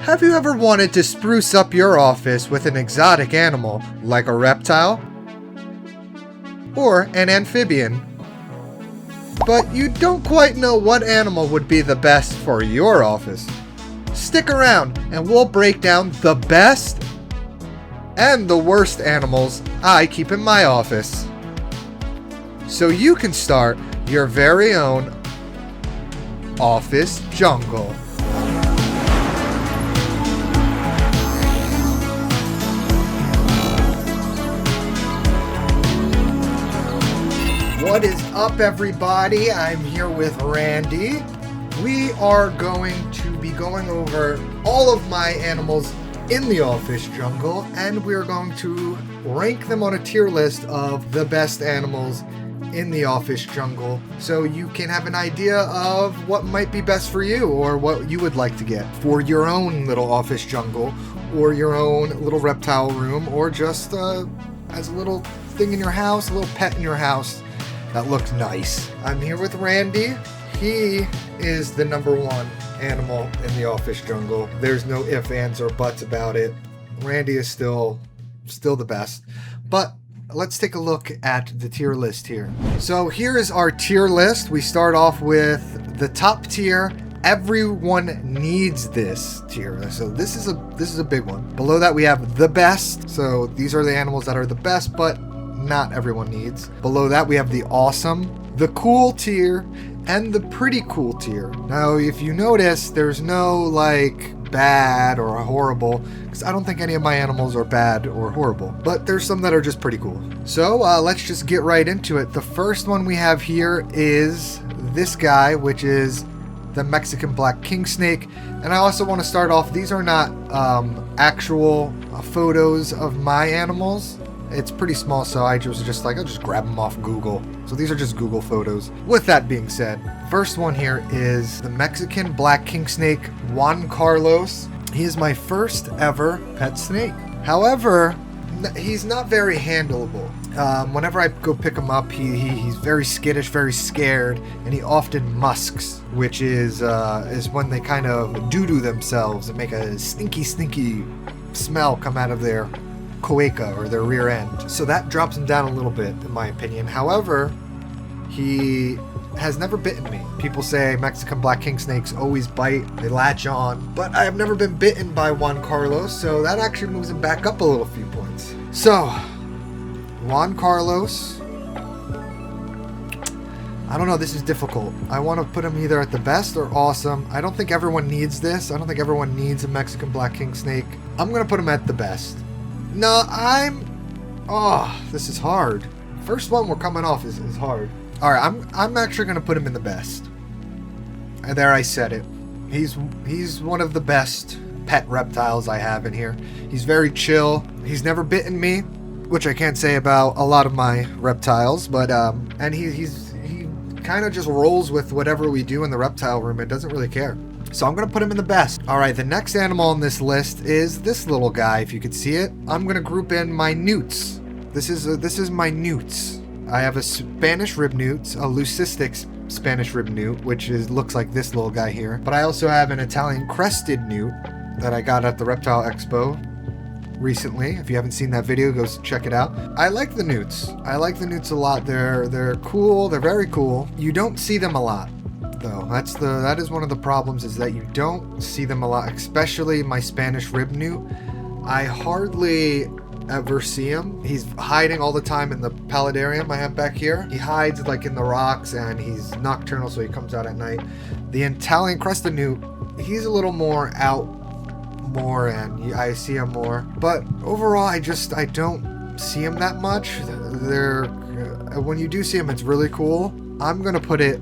Have you ever wanted to spruce up your office with an exotic animal like a reptile or an amphibian, but you don't quite know what animal would be the best for your office? Stick around and we'll break down the best and the worst animals I keep in my office, so you can start your very own office jungle. What is up, everybody? I'm here with Randy. We are going to be going over all of my animals in the office jungle, and we're going to rank them on a tier list of the best animals in the office jungle, so you can have an idea of what might be best for you or what you would like to get for your own little office jungle or your own little reptile room, or just as a little thing in your house, a little pet in your house that looks nice. I'm here with Randy. He is the number one animal in the office jungle. There's no ifs, ands, or buts about it. Randy is still the best. But let's take a look at the tier list here. So here is our tier list. We start off with the top tier. Everyone needs this tier. So this is a big one. Below that we have the best. So these are the animals that are the best, but not everyone needs. Below that we have the awesome, the cool tier, and the pretty cool tier. Now, if you notice, there's no like bad or horrible, because I don't think any of my animals are bad or horrible, but there's some that are just pretty cool. So let's just get right into it. The first one we have here is this guy, which is the Mexican black king snake. And I also want to start off, these are not actual photos of my animals. It's pretty small, so I was just like, I'll just grab them off Google. So these are just Google photos. With that being said, first one here is the Mexican black king snake, Juan Carlos. He is my first ever pet snake. However, he's not very handleable. Whenever I go pick him up, he's very skittish, very scared, and he often musks, which is when they kind of doo-doo themselves and make a stinky smell come out of their cloaca or their rear end. So that drops him down a little bit, in my opinion. However, he has never bitten me. People say Mexican black king snakes always bite, they latch on, but I have never been bitten by Juan Carlos, so that actually moves him back up a little few points. So, Juan Carlos, I don't know, this is difficult. I want to put him either at the best or awesome. I don't think everyone needs this. I don't think everyone needs a Mexican black king snake. I'm going to put him at the best. No, this is hard. First one we're coming off is hard. Alright, I'm actually going to put him in the best. And there I said it. He's one of the best pet reptiles I have in here. He's very chill. He's never bitten me, which I can't say about a lot of my reptiles, but and he kind of just rolls with whatever we do in the reptile room and doesn't really care. So I'm going to put him in the best. All right, the next animal on this list is this little guy, if you could see it. I'm going to group in my newts. This is my newts. I have a Spanish rib newt, a leucistic Spanish rib newt, which looks like this little guy here. But I also have an Italian crested newt that I got at the Reptile Expo recently. If you haven't seen that video, go check it out. I like the newts. I like the newts a lot. They're cool. They're very cool. You don't see them a lot, though. That is one of the problems, is that you don't see them a lot, especially my Spanish rib newt. I hardly ever see him. He's hiding all the time in the paludarium I have back here. He hides like in the rocks, and he's nocturnal, so he comes out at night. The Italian crested newt, he's a little more out more, and I see him more. But overall, I don't see him that much. When you do see him, it's really cool. I'm gonna put it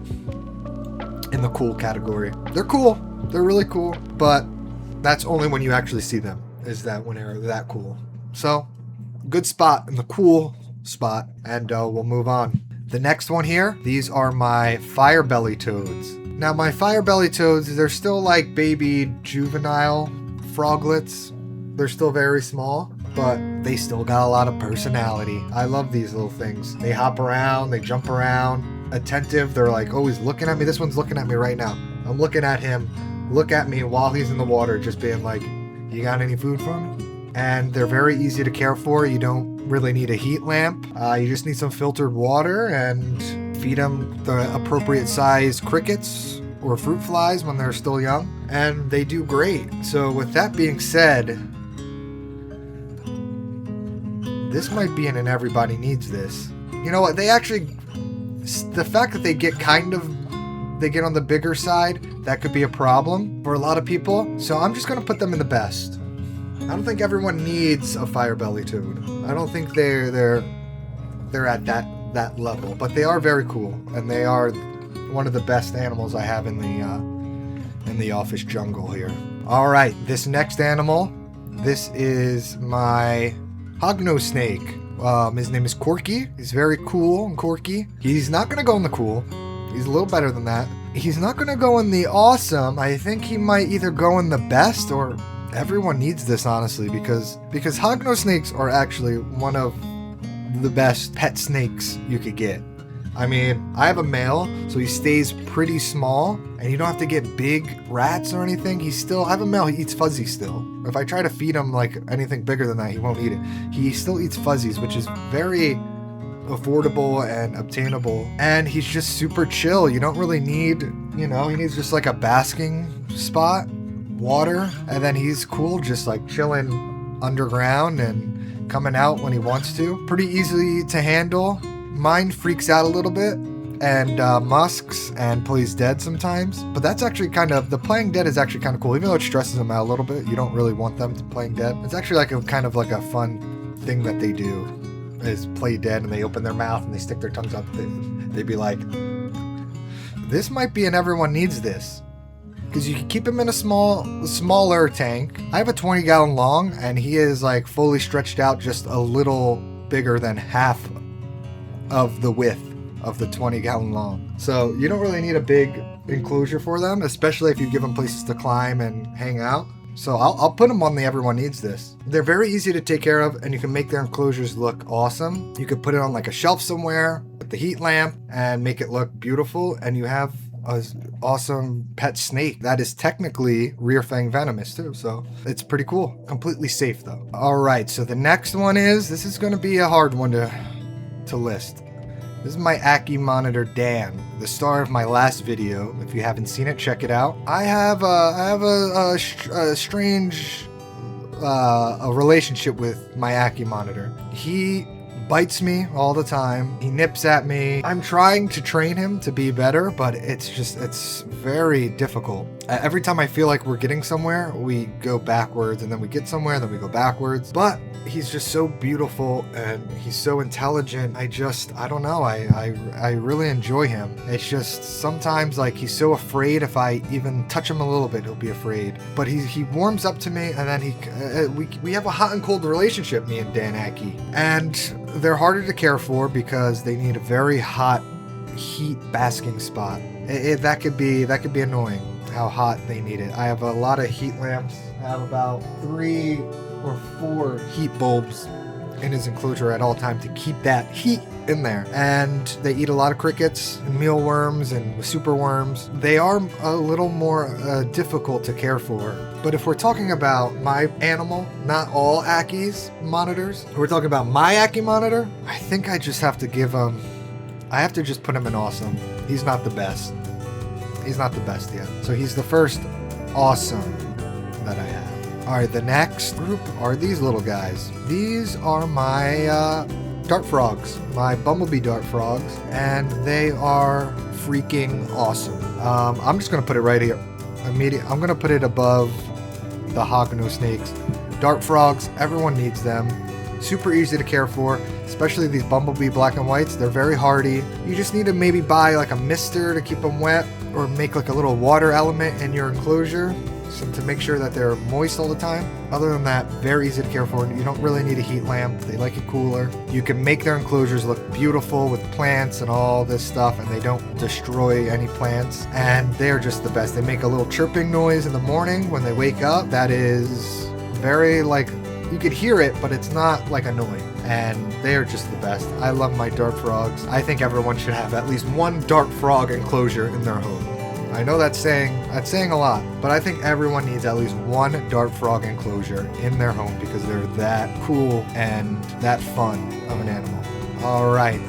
in the cool category. They're cool. They're really cool, but that's only when you actually see them, is that when they're that cool. So, good spot in the cool spot, and we'll move on. The next one here, these are my fire-bellied toads. Now, my fire-bellied toads, they're still like baby juvenile froglets. They're still very small, but they still got a lot of personality. I love these little things. They hop around, they jump around, attentive. They're like always looking at me. This one's looking at me right now. I'm looking at him look at me while he's in the water, just being like, you got any food for me? And they're very easy to care for. You don't really need a heat lamp. You just need some filtered water and feed them the appropriate size crickets or fruit flies when they're still young. And they do great. So with that being said, this might be an everybody needs this. You know what? They actually, the fact that they get they get on the bigger side, that could be a problem for a lot of people. So I'm just going to put them in the best. I don't think everyone needs a fire-bellied toad. I don't think they're at that level, but they are very cool, and they are one of the best animals I have in the office jungle here. All right, this next animal, this is my hognose snake. His name is Corky. He's very cool and quirky. He's not gonna go in the cool. He's a little better than that. He's not gonna go in the awesome. I think he might either go in the best, or everyone needs this, honestly, because hognose snakes are actually one of the best pet snakes you could get. I mean, I have a male, so he stays pretty small, and you don't have to get big rats or anything. I have a male, he eats fuzzies still. If I try to feed him like anything bigger than that, he won't eat it. He still eats fuzzies, which is very affordable and obtainable, and he's just super chill. You don't really need, he needs just like a basking spot, water, and then he's cool just like chilling underground and coming out when he wants to. Pretty easy to handle. Mine freaks out a little bit and musks and plays dead sometimes, but that's actually the playing dead is actually kind of cool, even though it stresses them out a little bit. You don't really want them to playing dead. It's actually like a fun thing that they do, is play dead, and they open their mouth and they stick their tongues up. They'd be like, this might be an everyone needs this, because you can keep him in a smaller tank. I have a 20-gallon long, and he is like fully stretched out, just a little bigger than half of the width of the 20-gallon long. So you don't really need a big enclosure for them, especially if you give them places to climb and hang out. So I'll put them on the everyone needs this. They're very easy to take care of, and you can make their enclosures look awesome. You could put it on like a shelf somewhere with the heat lamp and make it look beautiful, and you have an awesome pet snake that is technically rear fang venomous too, so it's pretty cool. Completely safe though. All right, so the next one this is going to be a hard one to list. This is my Ackie monitor, Dan, the star of my last video. If you haven't seen it, check it out. I have a strange relationship with my Ackie monitor. He bites me all the time. He nips at me. I'm trying to train him to be better, but it's very difficult. Every time I feel like we're getting somewhere, we go backwards, and then we get somewhere, and then we go backwards. But he's just so beautiful, and he's so intelligent. I don't know. I really enjoy him. It's just sometimes like he's so afraid. If I even touch him a little bit, he'll be afraid. But he warms up to me, and then we have a hot and cold relationship, me and Dan Ackie. And they're harder to care for because they need a very hot heat basking spot. That could be annoying, how hot they need it. I have a lot of heat lamps. I have about 3 or 4 heat bulbs in his enclosure at all times to keep that heat in there. And they eat a lot of crickets and mealworms and superworms. They are a little more difficult to care for. But if we're talking about my animal, not all Accie's monitors, if we're talking about my Ackie monitor, I think I just have to give him, I have to just put him in awesome. He's not the best. He's not the best yet. So he's the first awesome that I have. All right, the next group are these little guys. These are my dart frogs, my bumblebee dart frogs, and they are freaking awesome. I'm just gonna put it right here. I'm gonna put it above the hognose snakes. Dart frogs, everyone needs them. Super easy to care for, especially these bumblebee black and whites. They're very hardy. You just need to maybe buy like a mister to keep them wet, or make like a little water element in your enclosure to make sure that they're moist all the time. Other than that, very easy to care for. You don't really need a heat lamp. They like it cooler. You can make their enclosures look beautiful with plants and all this stuff, and they don't destroy any plants. And they're just the best. They make a little chirping noise in the morning when they wake up. That is very like, you could hear it, but it's not like annoying. And they're just the best. I love my dart frogs. I think everyone should have at least one dart frog enclosure in their home. I know that's saying a lot, but I think everyone needs at least one dart frog enclosure in their home because they're that cool and that fun of an animal. All right,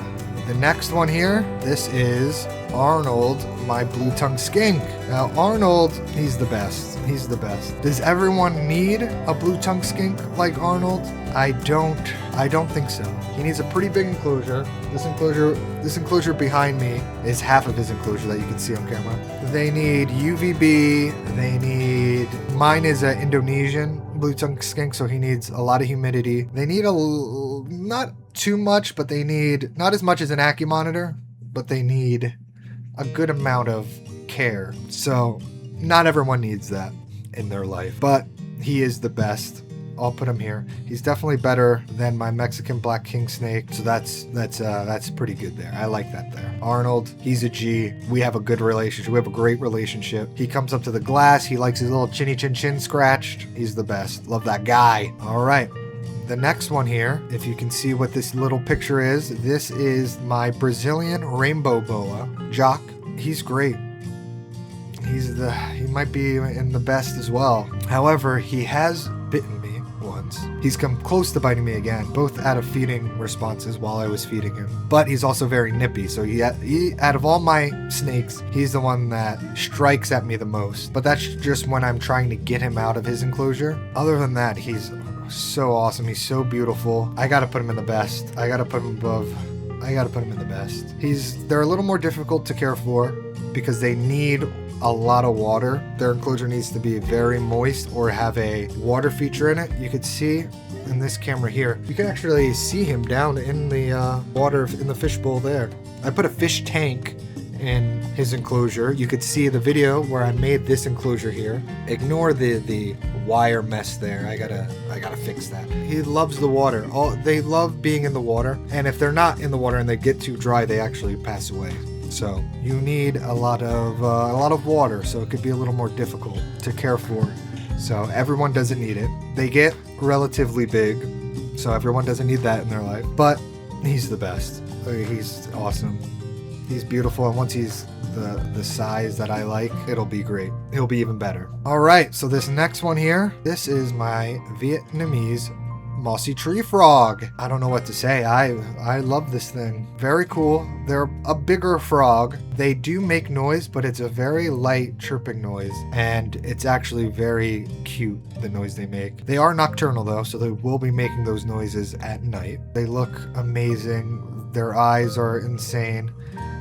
the next one here, this is Arnold, my blue-tongued skink. Now, Arnold, he's the best. He's the best. Does everyone need a blue-tongued skink like Arnold? I don't think so. He needs a pretty big enclosure. This enclosure behind me is half of his enclosure that you can see on camera. They need UVB. Mine is an Indonesian blue-tongued skink, so he needs a lot of humidity. They need not too much, but they need not as much as an Ackie monitor, but they need a good amount of care. So not everyone needs that in their life, but he is the best. I'll put him here. He's definitely better than my Mexican black king snake, so that's pretty good there. I like that there. Arnold, he's a G. We have a good relationship. We have a great relationship. He comes up to the glass. He likes his little chinny chin chin scratched. He's the best. Love that guy. All right. The next one here, if you can see what this little picture is, this is my Brazilian rainbow boa, Jock. He's great. He might be in the best as well. However, he has bitten me once. He's come close to biting me again, both out of feeding responses while I was feeding him. But he's also very nippy, so he out of all my snakes, he's the one that strikes at me the most. But that's just when I'm trying to get him out of his enclosure. Other than that, he's so awesome. He's so beautiful. I gotta put him in the best. I gotta put him in the best. They're a little more difficult to care for because they need a lot of water. Their enclosure needs to be very moist or have a water feature in it. You could see in this camera here, you can actually see him down in the water in the fishbowl there. I put a fish tank in his enclosure. You could see the video where I made this enclosure here. Ignore the wire mess there. I gotta fix that. He loves the water. They love being in the water, and if they're not in the water and they get too dry, they actually pass away. So you need a lot of water, so it could be a little more difficult to care for. So everyone doesn't need it. They get relatively big, so everyone doesn't need that in their life. But he's the best. He's awesome. He's beautiful, and once he's the size that I like, it'll be great. He'll be even better. All right, so this next one here, this is my Vietnamese Mossy tree frog. I don't know what to say. I love this thing. Very cool. They're a bigger frog. They do make noise, but it's a very light chirping noise, and it's actually very cute, the noise they make. They are nocturnal though, so they will be making those noises at night. They look amazing. Their eyes are insane.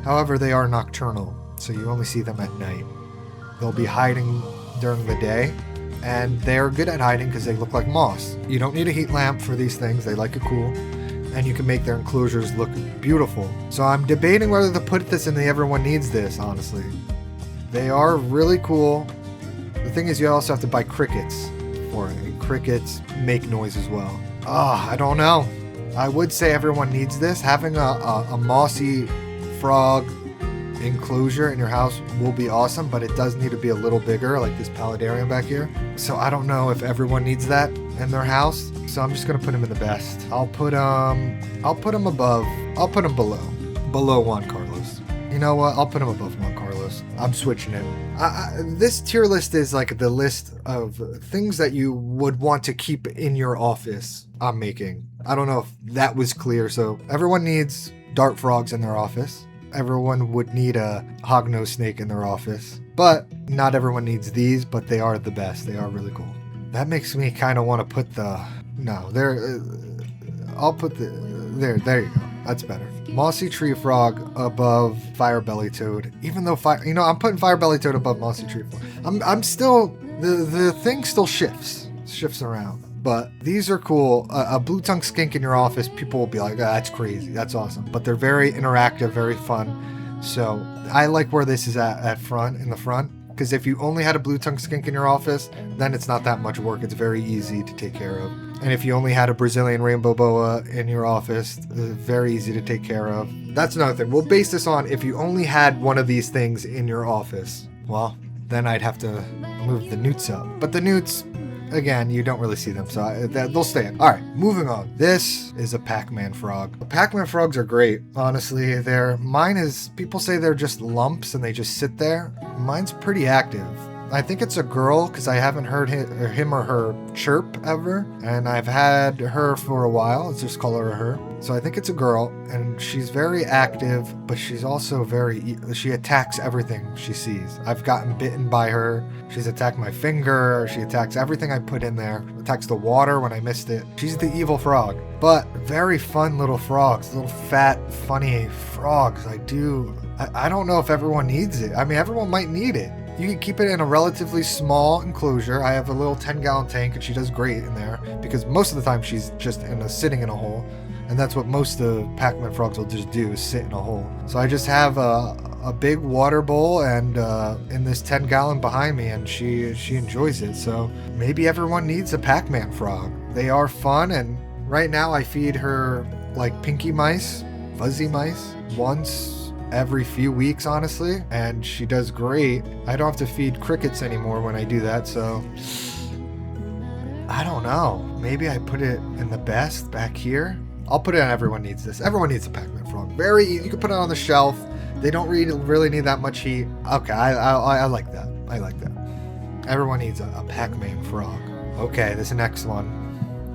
However, they are nocturnal, so you only see them at night. They'll be hiding during the day, and they're good at hiding because they look like moss. You don't need a heat lamp for these things. They like it cool, and you can make their enclosures look beautiful. So I'm debating whether to put this in the Everyone Needs This, honestly. They are really cool. The thing is, you also have to buy crickets for it, and crickets make noise as well. I don't know. I would say everyone needs this. Having a mossy frog enclosure in your house will be awesome, but it does need to be a little bigger, like this paludarium back here. So I don't know if everyone needs that in their house, so I'm just gonna put him in the best. I'll put him above. I'll put him below Juan Carlos. You know what? I'll put him above Juan Carlos. I'm switching it. This tier list is like the list of things that you would want to keep in your office. I'm making. I don't know if that was clear. So everyone needs dart frogs in their office. Everyone would need a hognose snake in their office, but not everyone needs these, but they are the best. They are really cool. That makes me kind of want to put I'll put there you go. That's better. Mossy tree frog above fire-bellied toad. Even though I'm putting fire-bellied toad above mossy tree frog. I'm still, the thing still shifts around. But these are cool. A blue-tongued skink in your office, people will be like, that's crazy, that's awesome. But they're very interactive, very fun. So I like where this is in the front. Because if you only had a blue-tongued skink in your office, then it's not that much work. It's very easy to take care of. And if you only had a Brazilian rainbow boa in your office, very easy to take care of. That's another thing. We'll base this on if you only had one of these things in your office. Well, then I'd have to move the Newts up. But the Newts, again, you don't really see them, so they'll stay in. All right, moving on. This is a Pac-Man frog. Pac-Man frogs are great, honestly. People say they're just lumps and they just sit there. Mine's pretty active. I think it's a girl because I haven't heard him or her chirp ever, and I've had her for a while. Let's just call her her. So I think it's a girl, and she's very active, but she's also she attacks everything she sees. I've gotten bitten by her. She's attacked my finger. She attacks everything I put in there. Attacks the water when I missed it. She's the evil frog, but very fun little frogs, little fat, funny frogs. I don't know if everyone needs it. I mean, everyone might need it. You can keep it in a relatively small enclosure. I have a little 10-gallon tank, and she does great in there because most of the time she's just sitting in a hole, and that's what most of Pac-Man frogs will just do, is sit in a hole. So I just have a big water bowl and in this 10-gallon behind me, and she enjoys it. So maybe everyone needs a Pac-Man frog. They are fun, and right now I feed her like pinky mice, fuzzy mice, once every few weeks, honestly, and she does great. I don't have to feed crickets anymore when I do that, so I don't know. Maybe I put it in the best back here. I'll put it on Everyone Needs This. Everyone needs a Pac-Man frog. Very easy. You can put it on the shelf. They don't really need that much heat. Okay, I like that. I like that. Everyone needs a Pac-Man frog. Okay, this next one.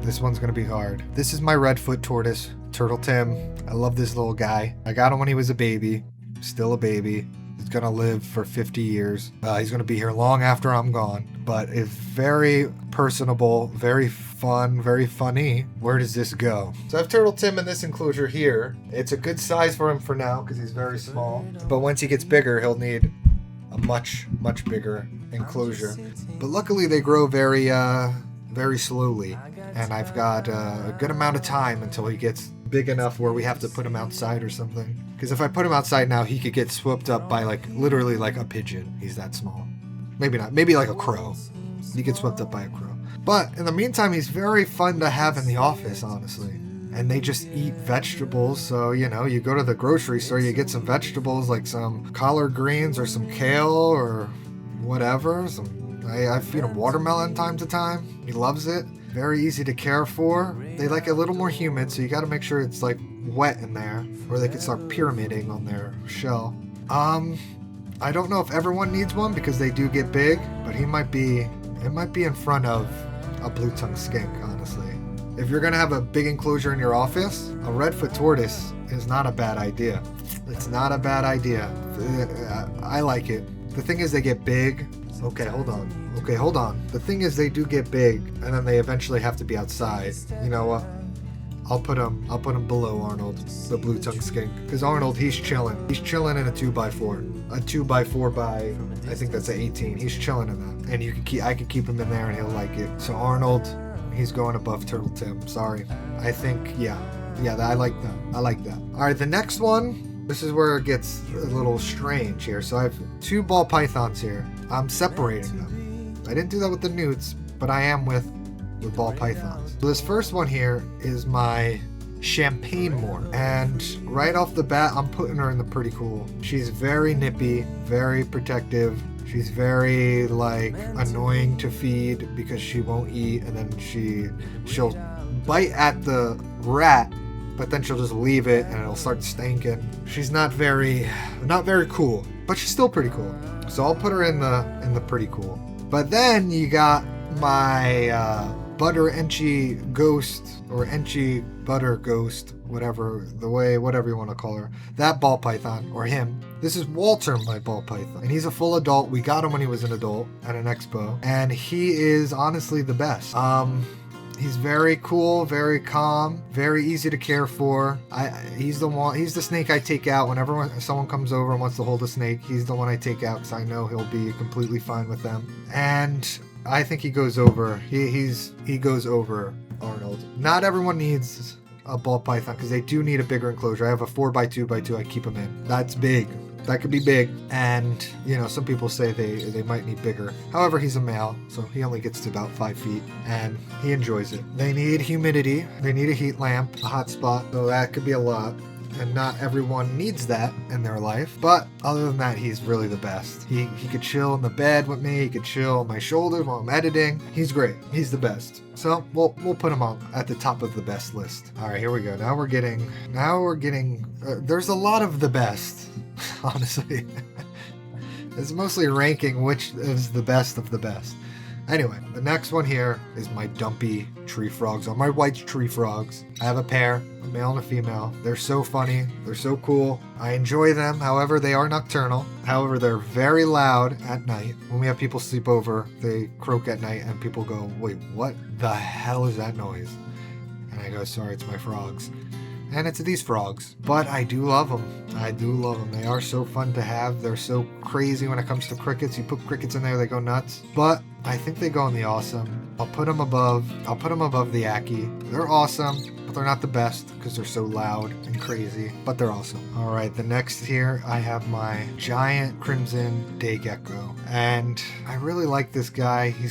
This one's gonna be hard. This is my redfoot tortoise, Turtle Tim. I love this little guy. I got him when he was a baby. Still a baby. He's gonna live for 50 years. He's gonna be here long after I'm gone. But is very personable, very fun, very funny. Where does this go? So I have Turtle Tim in this enclosure here. It's a good size for him for now because he's very small. But once he gets bigger, he'll need a much bigger enclosure. But luckily they grow very slowly, and I've got a good amount of time until he gets big enough where we have to put him outside or something. Because if I put him outside now, he could get swooped up by literally like a pigeon. He's that small. Maybe not. Maybe like a crow. He gets swept up by a crow. But in the meantime, he's very fun to have in the office, honestly. And they just eat vegetables. So, you go to the grocery store, you get some vegetables like some collard greens or some kale or whatever. I feed him watermelon time to time. He loves it. Very easy to care for. They like it a little more humid, so you got to make sure it's wet in there, or they can start pyramiding on their shell. I don't know if everyone needs one because they do get big, but it might be in front of a blue-tongued skink, honestly. If you're gonna have a big enclosure in your office, a redfoot tortoise is not a bad idea. It's not a bad idea. I like it. The thing is, they get big. Okay, hold on. The thing is, they do get big, and then they eventually have to be outside. You know what? I'll put him below Arnold, the blue-tongued skink, because Arnold, he's chilling. He's chilling in a 2x4. A 2x4 by, I think that's an 18. He's chilling in that, and I could keep him in there, and he'll like it. So Arnold, he's going above Turtle Tim. Sorry. I think, yeah, I like that. I like that. All right, the next one. This is where it gets a little strange here. So I have 2 ball pythons here. I'm separating them. I didn't do that with the newts, but I am with ball pythons. So this first one here is my champagne moor. And right off the bat, I'm putting her in the pretty cool. She's very nippy, very protective. She's very annoying to feed because she won't eat, and then she'll bite at the rat, but then she'll just leave it and it'll start stinking. She's not very cool, but she's still pretty cool. So I'll put her in the pretty cool. But then you got my butter enchy ghost, or enchy butter ghost, whatever you want to call her. That ball python, or him. This is Walter, my ball python, and he's a full adult. We got him when he was an adult at an expo, and he is honestly the best. He's very cool, very calm, very easy to care for. He's the snake I take out whenever someone comes over and wants to hold a snake. He's the one I take out because I know he'll be completely fine with them. And I think he goes over. He goes over Arnold. Not everyone needs a ball python because they do need a bigger enclosure. I have a 4x2x2 I keep them in. That's big. That could be big, and some people say they might need bigger. However, he's a male, so he only gets to about 5 feet, and he enjoys it. They need humidity. They need a heat lamp, a hot spot, so that could be a lot. and not everyone needs that in their life. But other than that, he's really the best. He could chill in the bed with me. He could chill on my shoulders while I'm editing. He's great. He's the best. So we'll put him on at the top of the best list. All right, here we go. Now we're getting. There's a lot of the best, honestly. It's mostly ranking which is the best of the best. Anyway, the next one here is my dumpy tree frogs, or my white tree frogs. I have a pair, a male and a female. They're so funny. They're so cool. I enjoy them. However, they are nocturnal. However, they're very loud at night. When we have people sleep over, they croak at night and people go, wait, what the hell is that noise? And I go, sorry, it's my frogs. And it's these frogs. But I do love them. I do love them. They are so fun to have. They're so crazy when it comes to crickets. You put crickets in there, they go nuts. But I think they go in the awesome. I'll put them above the Ackie. They're awesome, but they're not the best because they're so loud and crazy, but they're awesome. All right, the next here, I have my giant crimson day gecko. And I really like this guy. He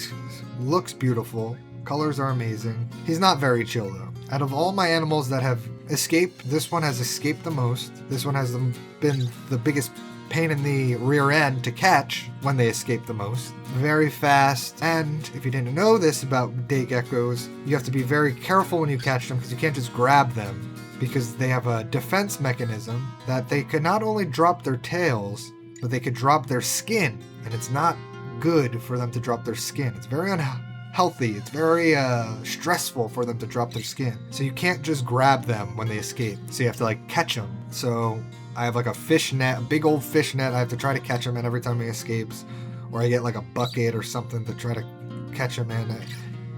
looks beautiful. Colors are amazing. He's not very chill though. Out of all my animals that have escaped, this one has escaped the most. This one has been the biggest pain in the rear end to catch when they escape the most. Very fast, and if you didn't know this about day geckos, you have to be very careful when you catch them because you can't just grab them, because they have a defense mechanism that they could not only drop their tails, but they could drop their skin, and it's not good for them to drop their skin. It's very unhealthy. It's very stressful for them to drop their skin. So you can't just grab them when they escape. So you have to like catch them. So I have like a fish net, a big old fish net. I have to try to catch him in every time he escapes. Or I get like a bucket or something to try to catch him in.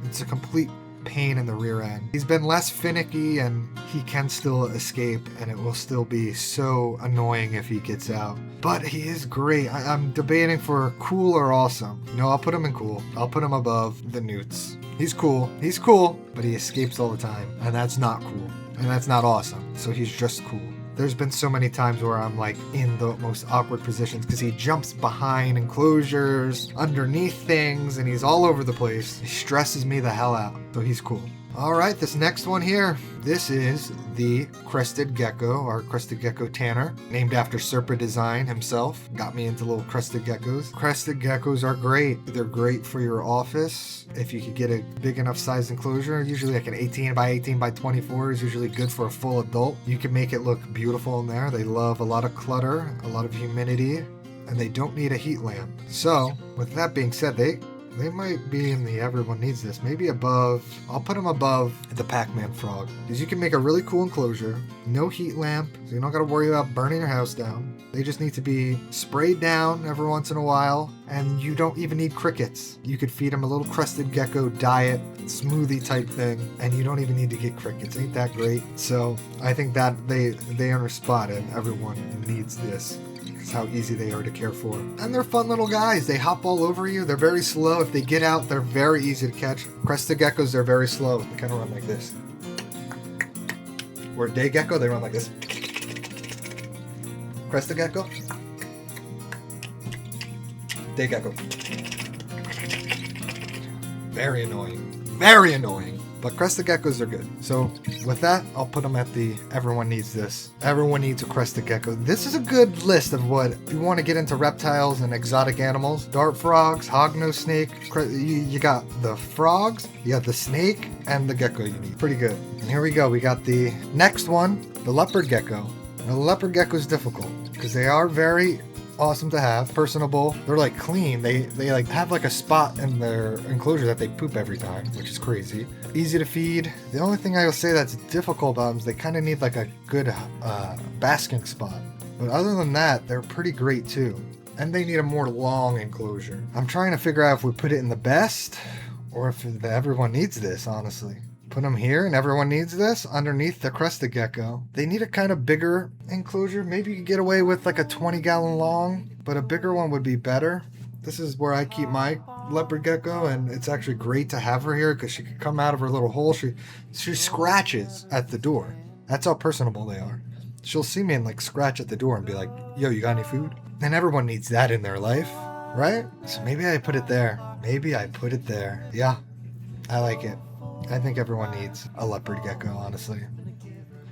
It's a complete pain in the rear end. He's been less finicky and he can still escape, and it will still be so annoying if he gets out. But he is great. I'm debating for cool or awesome. No, I'll put him in cool. I'll put him above the Newts. He's cool. He's cool, but he escapes all the time. And that's not cool. And that's not awesome. So he's just cool. There's been so many times where I'm like in the most awkward positions because he jumps behind enclosures, underneath things, and he's all over the place. He stresses me the hell out, so he's cool. All right, this next one here, this is the Crested gecko, or Crested gecko Tanner, named after Serpa Design himself. Got me into little Crested geckos. Crested geckos are great. They're great for your office. If you could get a big enough size enclosure, usually like an 18 by 18 by 24 is usually good for a full adult. You can make it look beautiful in there. They love a lot of clutter, a lot of humidity, and they don't need a heat lamp. So, with that being said, they might be in the everyone needs this. Maybe above. I'll put them above the Pac-Man frog. Because you can make a really cool enclosure. No heat lamp. So you don't got to worry about burning your house down. They just need to be sprayed down every once in a while. And you don't even need crickets. You could feed them a little Crested gecko diet, smoothie type thing. And you don't even need to get crickets. Ain't that great? So I think that they are spotted. Everyone needs this. How easy they are to care for. And they're fun little guys. They hop all over you. They're very slow. If they get out, they're very easy to catch. Crested geckos, they're very slow. They kind of run like this. Where day gecko, they run like this. Crested gecko. Day gecko. Very annoying. Very annoying. But Crested geckos are good. So with that, I'll put them at the everyone needs this. Everyone needs a Crested gecko. This is a good list of what you want to get into reptiles and exotic animals. Dart frogs, hognose snake. You got the frogs, you got the snake, and the gecko you need. Pretty good. And here we go. We got the next one, the leopard gecko. Now, the leopard gecko is difficult because they are very awesome to have, personable. They're like clean. They like have like a spot in their enclosure that they poop every time, which is crazy. Easy to feed. The only thing I will say that's difficult about them is they kind of need like a good basking spot. But other than that, they're pretty great too. And they need a more long enclosure. I'm trying to figure out if we put it in the best or if everyone needs this, honestly. Put them here and everyone needs this underneath the Crested gecko. They need a kind of bigger enclosure. Maybe you could get away with like a 20-gallon long, but a bigger one would be better. This is where I keep my leopard gecko, and it's actually great to have her here because she can come out of her little hole. She scratches at the door. That's how personable they are. She'll see me and like scratch at the door and be like, yo, you got any food? And everyone needs that in their life, right? So maybe I put it there. Maybe I put it there. Yeah, I like it. I think everyone needs a leopard gecko, honestly.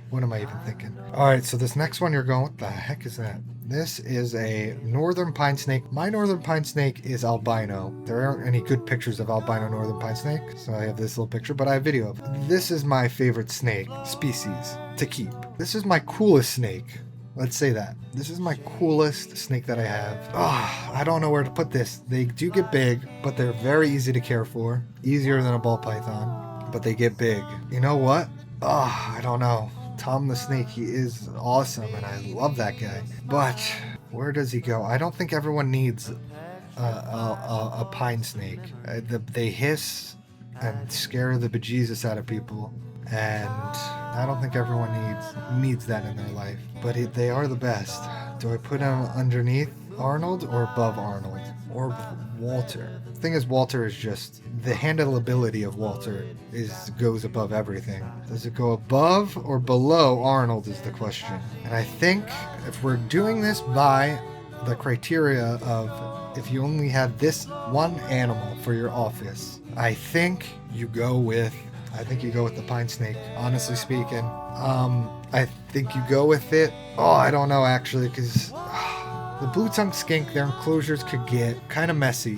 What am I even thinking? All right, so this next one you're going, what the heck is that? This is a northern pine snake. My northern pine snake is albino. There aren't any good pictures of albino northern pine snake, so I have this little picture, but I have video of it. This is my favorite snake species to keep. This is my coolest snake. Let's say that. This is my coolest snake that I have. I don't know where to put this. They do get big, but they're very easy to care for. Easier than a ball python, but they get big. You know what? I don't know. Tom the Snake, he is awesome, and I love that guy. But where does he go? I don't think everyone needs a pine snake. They hiss and scare the bejesus out of people, and I don't think everyone needs that in their life. But they are the best. Do I put him underneath Arnold or above Arnold or Walter? The thing is, Walter is just the handleability of Walter goes above everything. Does it go above or below Arnold is the question. And I think if we're doing this by the criteria of if you only have this one animal for your office, I think you go with the pine snake, honestly speaking. I think you go with it. I don't know actually, because the blue-tongued skink, their enclosures could get kind of messy,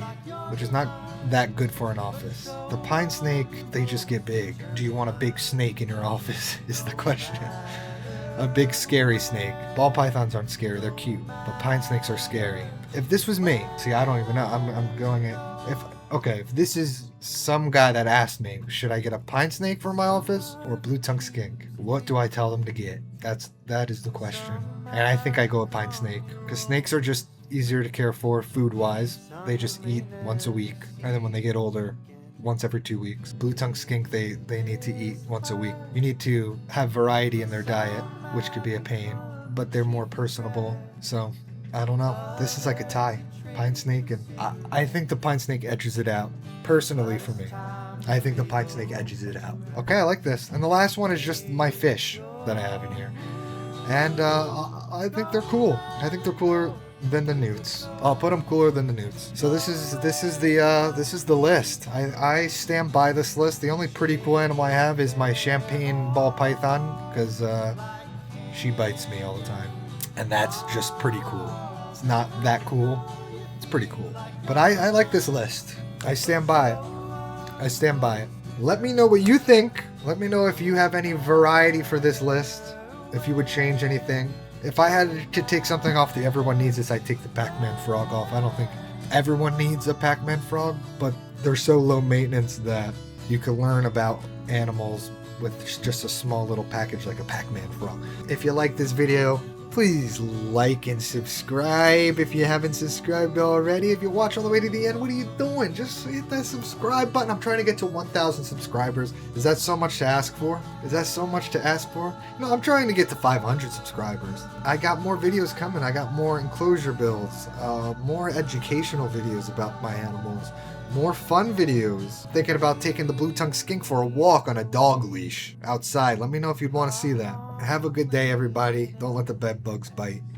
which is not that good for an office. The pine snake, they just get big. Do you want a big snake in your office is the question. A big scary snake. Ball pythons aren't scary, they're cute, but pine snakes are scary. If this was me, see, I don't even know. I'm going it. If this is some guy that asked me, should I get a pine snake for my office or a blue-tongued skink? What do I tell them to get? That is the question. And I think I go with pine snake, because snakes are just easier to care for food-wise. They just eat once a week, and then when they get older, once every 2 weeks. Blue-tongued skink, they need to eat once a week. You need to have variety in their diet, which could be a pain, but they're more personable. So, I don't know. This is like a tie. Pine snake, and I think the pine snake edges it out. Personally, for me, I think the pine snake edges it out. Okay, I like this. And the last one is just my fish that I have in here, and I think they're cool. I think they're cooler than the newts. I'll put them cooler than the newts. So this is the list. I stand by this list. The only pretty cool animal I have is my champagne ball python, because she bites me all the time, and that's just pretty cool. It's not that cool. It's pretty cool. But I like this list. I stand by it. Let me know what you think. Let me know if you have any variety for this list. If you would change anything. If I had to take something off the everyone needs this, I'd take the Pac-Man frog off. I don't think everyone needs a Pac-Man frog, but they're so low maintenance that you can learn about animals with just a small little package like a Pac-Man frog. If you like this video, please like and subscribe if you haven't subscribed already. If you watch all the way to the end, what are you doing? Just hit that subscribe button. I'm trying to get to 1,000 subscribers. Is that so much to ask for? No, I'm trying to get to 500 subscribers. I got more videos coming. I got more enclosure builds, more educational videos about my animals, more fun videos. Thinking about taking the blue-tongued skink for a walk on a dog leash outside. Let me know if you'd want to see that. Have a good day, everybody. Don't let the bed bugs bite.